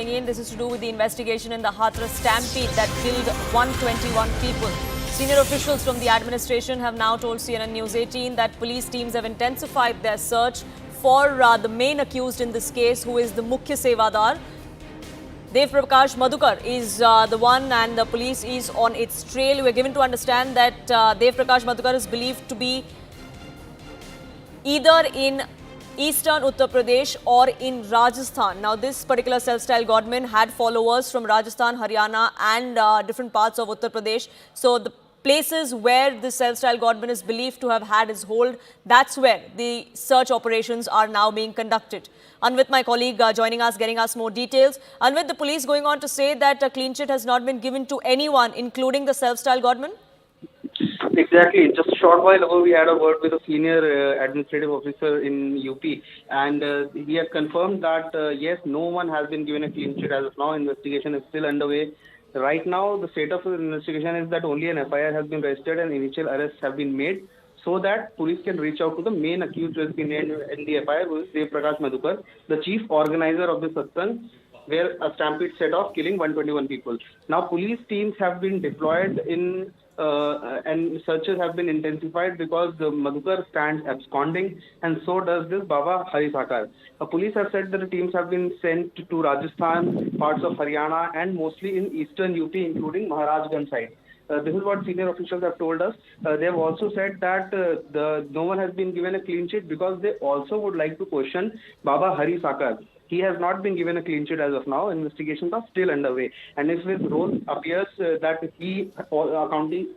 coming in. This is to do with the investigation in the Hathras stampede that killed 121 people. Senior officials from the administration have now told CNN News 18 that police teams have intensified their search for the main accused in this case, who is the Mukhya Sevadar. Dev Prakash Madhukar is the one, and the police is on its trail. We are given to understand that Dev Prakash Madhukar is believed to be either in eastern Uttar Pradesh or in Rajasthan. Now, this particular self-styled godman had followers from Rajasthan, Haryana and different parts of Uttar Pradesh. So, the places where the self-styled godman is believed to have had his hold, that's where the search operations are now being conducted. Anvit, my colleague, joining us, getting us more details. Anvit, the police going on to say that a clean chit has not been given to anyone, including the self-styled godman? Exactly. Just a short while ago, we had a word with a senior administrative officer in UP, and he has confirmed that, yes, no one has been given a clean chit as of now. Investigation is still underway. Right now, the state of the investigation is that only an FIR has been registered and initial arrests have been made so that police can reach out to the main accused who has been named in the FIR, who is Dev Prakash Madhukar, the chief organizer of the satsang, where a stampede set off, killing 121 people. Now, police teams have been deployed in and searches have been intensified because the Madhukar stands absconding, and so does this Baba Hari Sakar. Police have said that the teams have been sent to Rajasthan, parts of Haryana, and mostly in eastern UP, including Maharajganj side. This is what senior officials have told us. They have also said that no one has been given a clean sheet because they also would like to question Baba Hari Sakar. He has not been given a clean sheet as of now. Investigations are still underway. And if his role appears that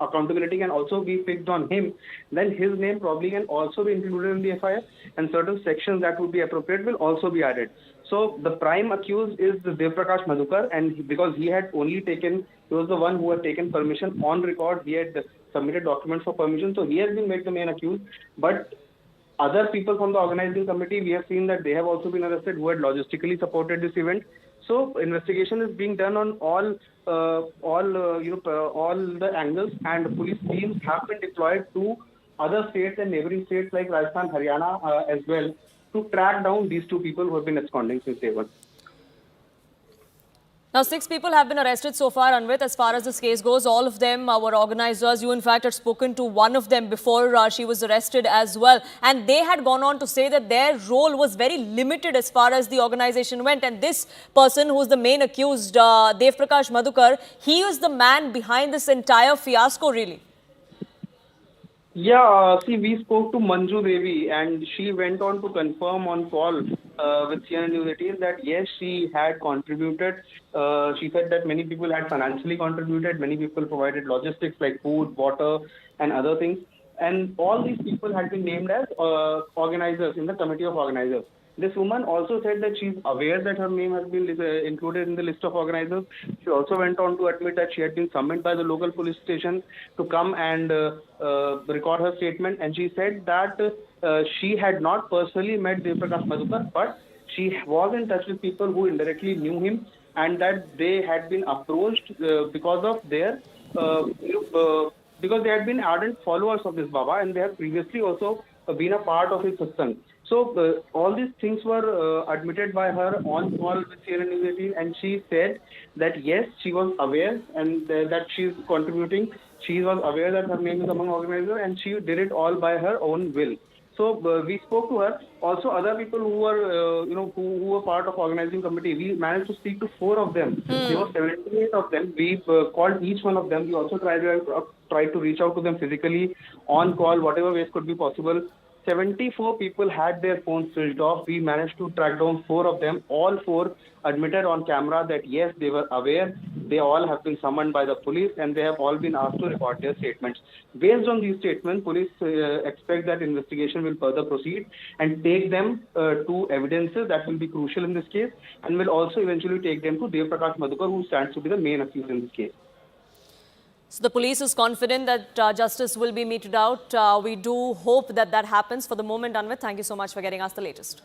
accountability can also be fixed on him, then his name probably can also be included in the FIR, and certain sections that would be appropriate will also be added. So the prime accused is Dev Prakash Madhukar, and because he was the one who had taken permission on record, he had submitted documents for permission, so he has been made the main accused. But other people from the organizing committee, we have seen that they have also been arrested who had logistically supported this event. So investigation is being done on all the angles, and police teams have been deployed to other states and neighboring states like Rajasthan, Haryana as well, to track down these two people who have been absconding since day one. Now, 6 people have been arrested so far, Anvit. As far as this case goes, all of them were organizers. You, in fact, had spoken to one of them before she was arrested as well. And they had gone on to say that their role was very limited as far as the organization went. And this person, who is the main accused, Dev Prakash Madhukar, he was the man behind this entire fiasco, really. Yeah, see, we spoke to Manju Devi, and she went on to confirm on call with CNN News 18 that yes, she had contributed. She said that many people had financially contributed, many people provided logistics like food, water, and other things. And all these people had been named as organizers in the committee of organizers. This woman also said that she's aware that her name has been included in the list of organizers. She also went on to admit that she had been summoned by the local police station to come and record her statement. And she said that she had not personally met Dev Prakash Madhukar, but she was in touch with people who indirectly knew him, and that they had been approached because of their because they had been ardent followers of this Baba, and they had previously also been a part of his satsang. So all these things were admitted by her on call with CNN News 18, and she said that yes, she was aware and that she is contributing. She was aware that her name is among organizers, and she did it all by her own will. So we spoke to her. Also, other people who were, who were part of organizing committee. We managed to speak to 4 of them. There were 78 of them. We called each one of them. We also tried to reach out to them physically, on call, whatever ways could be possible. 74 people had their phones switched off. We managed to track down 4 of them. All 4 admitted on camera that yes, they were aware. They all have been summoned by the police, and they have all been asked to record their statements. Based on these statements, police expect that investigation will further proceed and take them to evidences that will be crucial in this case, and will also eventually take them to Dev Prakash Madhukar, who stands to be the main accused in this case. So the police is confident that justice will be meted out. We do hope that that happens. For the moment, Anvit, thank you so much for getting us the latest.